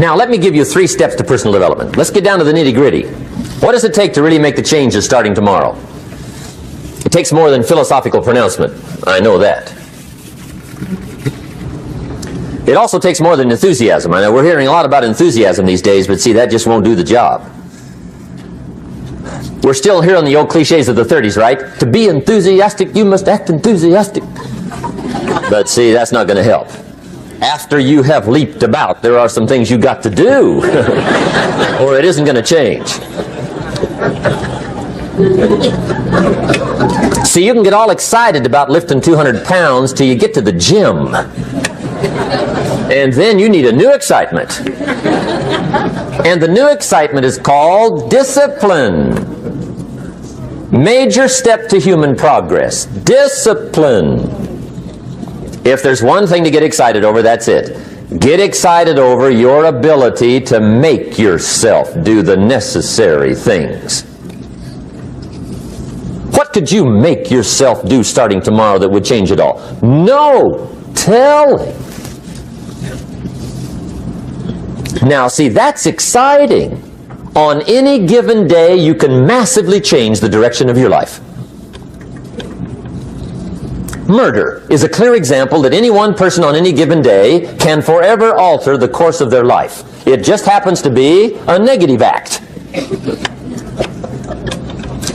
Now, let me give you 3 steps to personal development. Let's get down to the nitty-gritty. What does it take to really make the changes starting tomorrow? It takes more than philosophical pronouncement. I know that. It also takes more than enthusiasm. I know we're hearing a lot about enthusiasm these days, but see, that just won't do the job. We're still hearing the old cliches of the 30s, right? To be enthusiastic, you must act enthusiastic. But see, that's not going to help. After you have leaped about, there are some things you got to do, or it isn't going to change. See, you can get all excited about lifting 200 pounds till you get to the gym. And then you need a new excitement. And the new excitement is called discipline. Major step to human progress. Discipline. If there's one thing to get excited over, that's it. Get excited over your ability to make yourself do the necessary things. What could you make yourself do starting tomorrow that would change it all? No telling. Now, see, that's exciting. On any given day, you can massively change the direction of your life. Murder is a clear example that any one person on any given day can forever alter the course of their life. It just happens to be a negative act.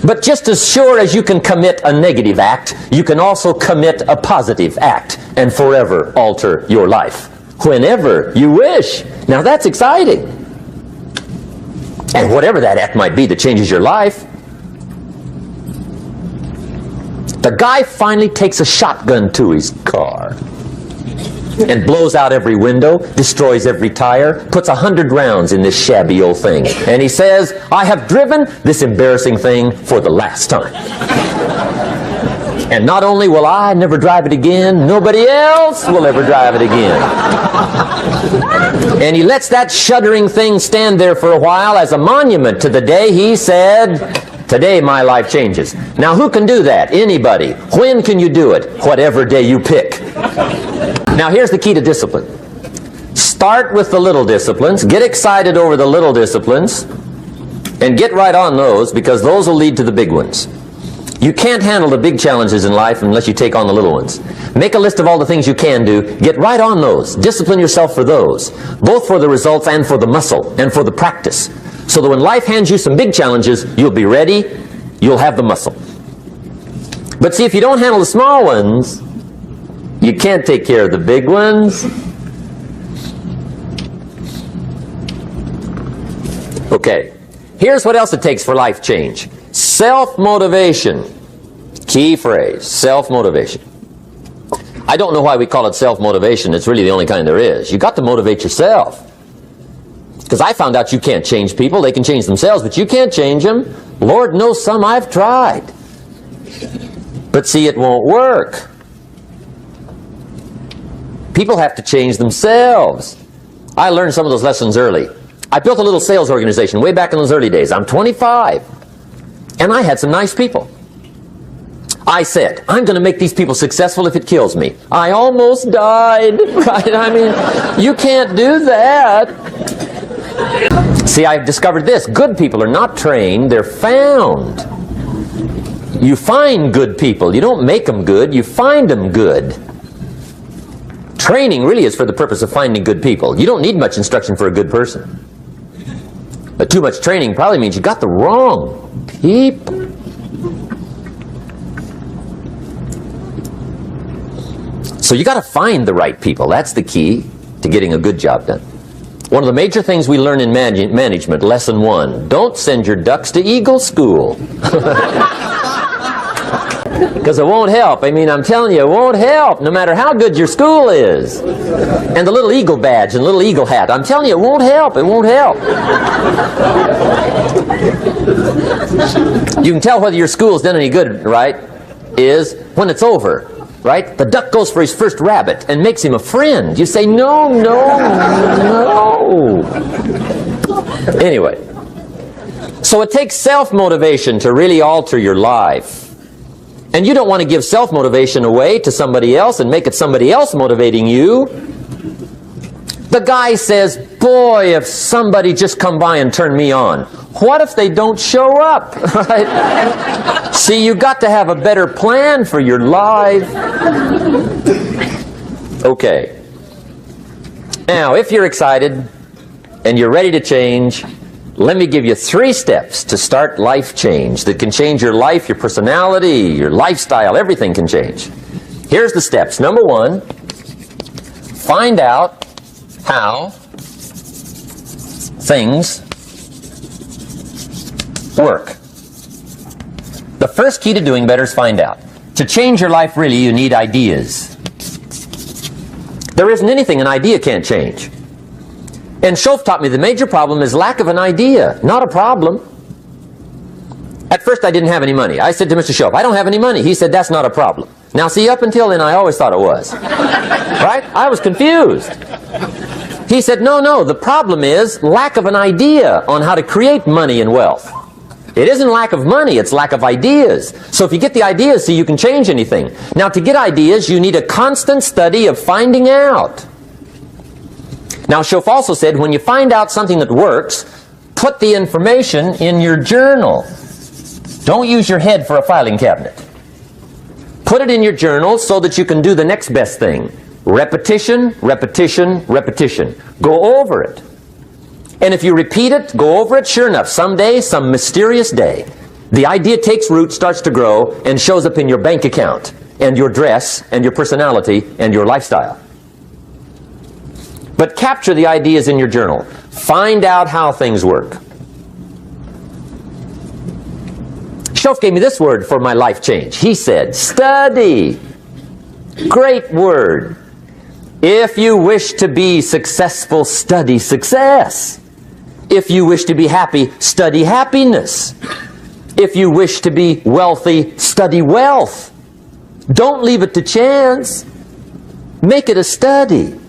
But just as sure as you can commit a negative act, you can also commit a positive act and forever alter your life. Whenever you wish. Now that's exciting. And whatever that act might be that changes your life. The guy finally takes a shotgun to his car and blows out every window, destroys every tire, puts 100 rounds in this shabby old thing. And he says, I have driven this embarrassing thing for the last time. And not only will I never drive it again, nobody else will ever drive it again. And he lets that shuddering thing stand there for a while as a monument to the day he said, today my life changes. Now who can do that? Anybody. When can you do it? Whatever day you pick. Now here's the key to discipline. Start with the little disciplines. Get excited over the little disciplines. And get right on those, because those will lead to the big ones. You can't handle the big challenges in life unless you take on the little ones. Make a list of all the things you can do. Get right on those. Discipline yourself for those. Both for the results and for the muscle and for the practice. So that when life hands you some big challenges, you'll be ready, you'll have the muscle. But see, if you don't handle the small ones, you can't take care of the big ones. Okay, here's what else it takes for life change. Self-motivation. Key phrase, self-motivation. I don't know why we call it self-motivation. It's really the only kind there is. You got to motivate yourself. Because I found out you can't change people. They can change themselves, but you can't change them. Lord knows some I've tried. But see, it won't work. People have to change themselves. I learned some of those lessons early. I built a little sales organization way back in those early days. I'm 25. And I had some nice people. I said, I'm going to make these people successful if it kills me. I almost died. Right? I mean, you can't do that. See, I've discovered this. Good people are not trained, they're found. You find good people. You don't make them good, you find them good. Training really is for the purpose of finding good people. You don't need much instruction for a good person. But too much training probably means you got the wrong people. So you got to find the right people. That's the key to getting a good job done. One of the major things we learn in management, lesson 1, don't send your ducks to Eagle School. Because it won't help. I mean, I'm telling you, it won't help, no matter how good your school is. And the little eagle badge and little eagle hat, I'm telling you, it won't help. It won't help. You can tell whether your school's done any good, right, is when it's over. Right? The duck goes for his first rabbit and makes him a friend. You say, no, no, no. Anyway, so it takes self-motivation to really alter your life. And you don't want to give self-motivation away to somebody else and make it somebody else motivating you. The guy says, boy, if somebody just come by and turn me on. What if they don't show up? Right? See, you got to have a better plan for your life. Okay. Now, if you're excited and you're ready to change, let me give you 3 steps to start life change that can change your life, your personality, your lifestyle, everything can change. Here's the steps. Number 1, find out how things work. The first key to doing better is find out. To change your life, really, you need ideas. There isn't anything an idea can't change. And Schoaf taught me the major problem is lack of an idea, not a problem. At first I didn't have any money. I said to Mr. Schoaf, I don't have any money. He said, that's not a problem. Now see, up until then I always thought it was. Right? I was confused. He said, no, the problem is lack of an idea on how to create money and wealth. It isn't lack of money, it's lack of ideas. So if you get the ideas, see, you can change anything. Now to get ideas, you need a constant study of finding out. Now Schoaf also said, when you find out something that works, put the information in your journal. Don't use your head for a filing cabinet. Put it in your journal so that you can do the next best thing. Repetition, repetition, repetition. Go over it. And if you repeat it, go over it, sure enough, someday, some mysterious day, the idea takes root, starts to grow, and shows up in your bank account, and your dress, and your personality, and your lifestyle. But capture the ideas in your journal. Find out how things work. Schoaf gave me this word for my life change. He said, study. Great word. If you wish to be successful, study success. If you wish to be happy, study happiness. If you wish to be wealthy, study wealth. Don't leave it to chance. Make it a study.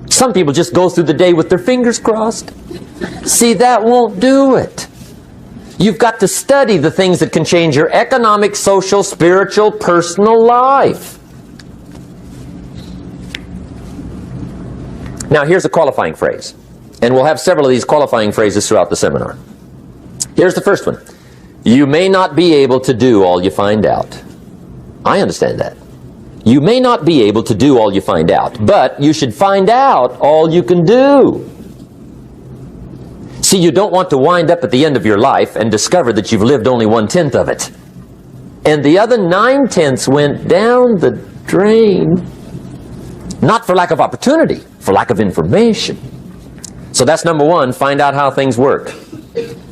Some people just go through the day with their fingers crossed. See, that won't do it. You've got to study the things that can change your economic, social, spiritual, personal life. Now, here's a qualifying phrase. And we'll have several of these qualifying phrases throughout the seminar. Here's the first one. You may not be able to do all you find out. I understand that. You may not be able to do all you find out, but you should find out all you can do. See, you don't want to wind up at the end of your life and discover that you've lived only 1/10 of it. And the other 9/10 went down the drain. Not for lack of opportunity, for lack of information. So that's number 1, find out how things work.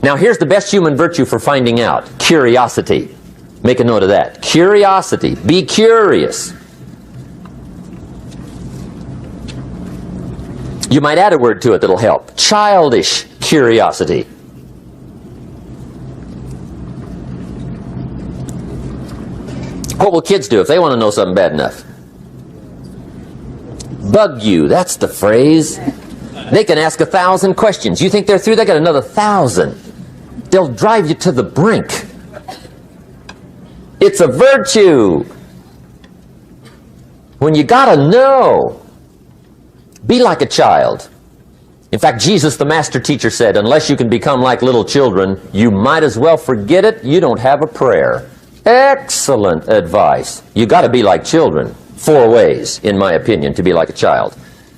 Now here's the best human virtue for finding out. Curiosity. Make a note of that. Curiosity. Be curious. You might add a word to it that'll help. Childish curiosity. What will kids do if they want to know something bad enough? Bug you. That's the phrase. They can ask 1,000 questions. You think they're through? They got another 1,000. They'll drive you to the brink. It's a virtue. When you gotta know, be like a child. In fact, Jesus, the master teacher, said, unless you can become like little children, you might as well forget it. You don't have a prayer. Excellent advice. You got to be like children. 4 ways, in my opinion, to be like a child.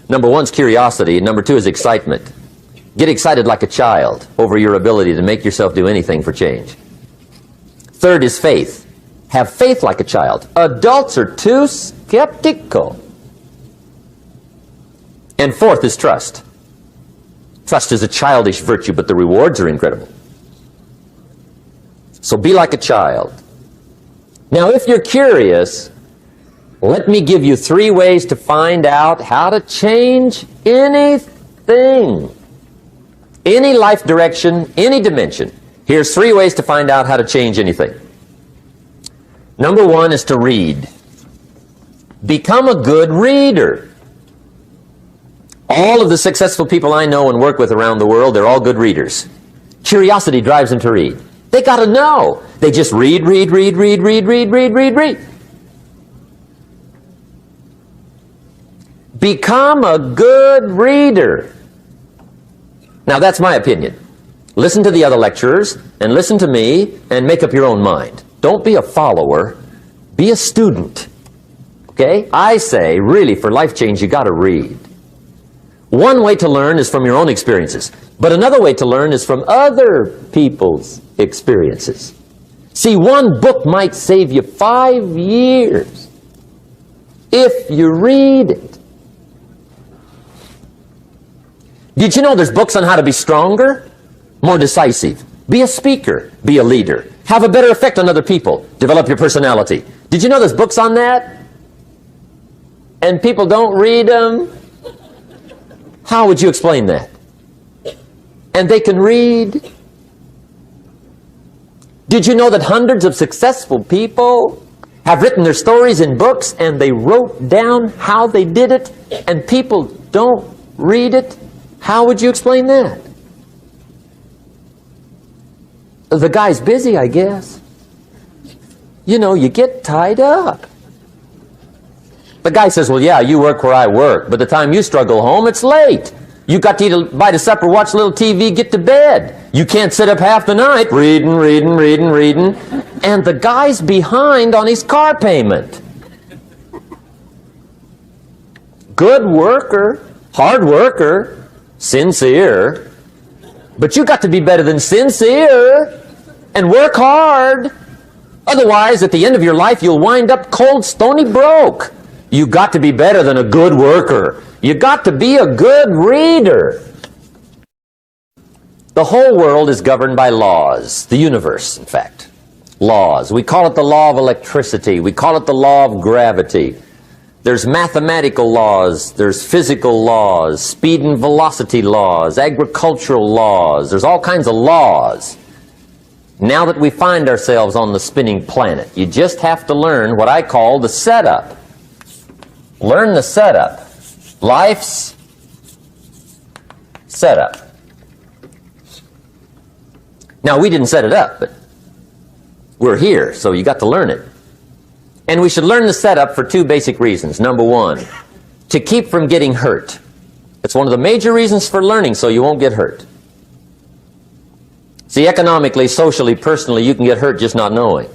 Number 1 is curiosity. Number 2 is excitement. Get excited like a child over your ability to make yourself do anything for change. 3rd is faith. Have faith like a child. Adults are too skeptical. And 4th is trust. Trust is a childish virtue, but the rewards are incredible. So be like a child. Now, if you're curious, let me give you 3 ways to find out how to change anything. Any life direction, any dimension. Here's 3 ways to find out how to change anything. Number 1 is to read. Become a good reader. All of the successful people I know and work with around the world, they're all good readers. Curiosity drives them to read. They got to know. They just read. Become a good reader. Now, that's my opinion. Listen to the other lecturers, and listen to me, and make up your own mind. Don't be a follower. Be a student. Okay? I say, really, for life change, you got to read. One way to learn is from your own experiences, but another way to learn is from other people's experiences. See, one book might save you 5 years if you read it. Did you know there's books on how to be stronger, more decisive? Be a speaker, be a leader, have a better effect on other people, develop your personality. Did you know there's books on that? And people don't read them? How would you explain that? And they can read? Did you know that hundreds of successful people have written their stories in books and they wrote down how they did it and people don't read it? How would you explain that? The guy's busy, I guess. You know, you get tied up. The guy says, well, yeah, you work where I work, but the time you struggle home, it's late. You got to eat a bite of supper, watch a little TV, get to bed. You can't sit up half the night reading. And the guy's behind on his car payment. Good worker, hard worker, sincere. But you got to be better than sincere and work hard. Otherwise, at the end of your life, you'll wind up cold, stony broke. You got to be better than a good worker. You got to be a good reader. The whole world is governed by laws. The universe, in fact. Laws. We call it the law of electricity. We call it the law of gravity. There's mathematical laws. There's physical laws. Speed and velocity laws. Agricultural laws. There's all kinds of laws. Now that we find ourselves on the spinning planet, you just have to learn what I call the setup. Learn the setup. Life's setup. Now, we didn't set it up, but we're here, so you got to learn it. And we should learn the setup for 2 basic reasons. Number 1, to keep from getting hurt. It's one of the major reasons for learning, so you won't get hurt. See, economically, socially, personally, you can get hurt just not knowing.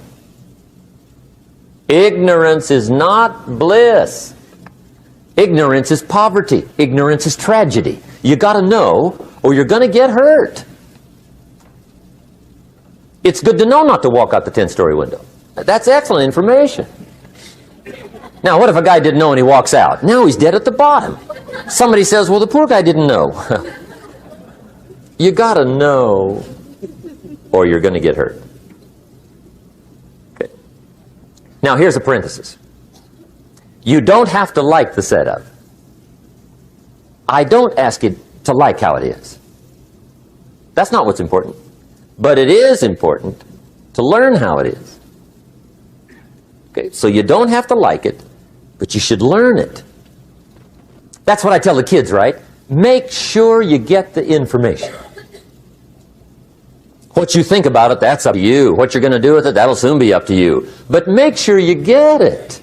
Ignorance is not bliss. Ignorance is poverty. Ignorance is tragedy. You got to know, or you're going to get hurt. It's good to know not to walk out the 10-story window. That's excellent information. Now, what if a guy didn't know and he walks out? Now he's dead at the bottom. Somebody says, well, the poor guy didn't know. You got to know, or you're going to get hurt. Okay. Now, here's a parenthesis. You don't have to like the setup. I don't ask you to like how it is. That's not what's important. But it is important to learn how it is. Okay, so you don't have to like it, but you should learn it. That's what I tell the kids, right? Make sure you get the information. What you think about it, that's up to you. What you're going to do with it, that'll soon be up to you. But make sure you get it.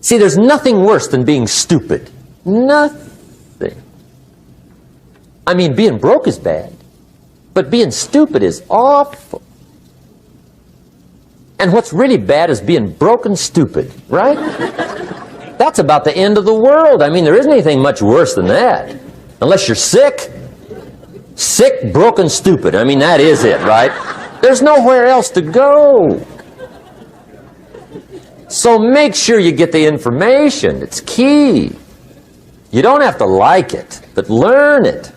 See, there's nothing worse than being stupid. Nothing. I mean, being broke is bad, but being stupid is awful. And what's really bad is being broken stupid, right? That's about the end of the world. I mean, there isn't anything much worse than that. Unless you're sick. Sick, broken, stupid. I mean, that is it, right? There's nowhere else to go. So make sure you get the information. It's key. You don't have to like it, but learn it.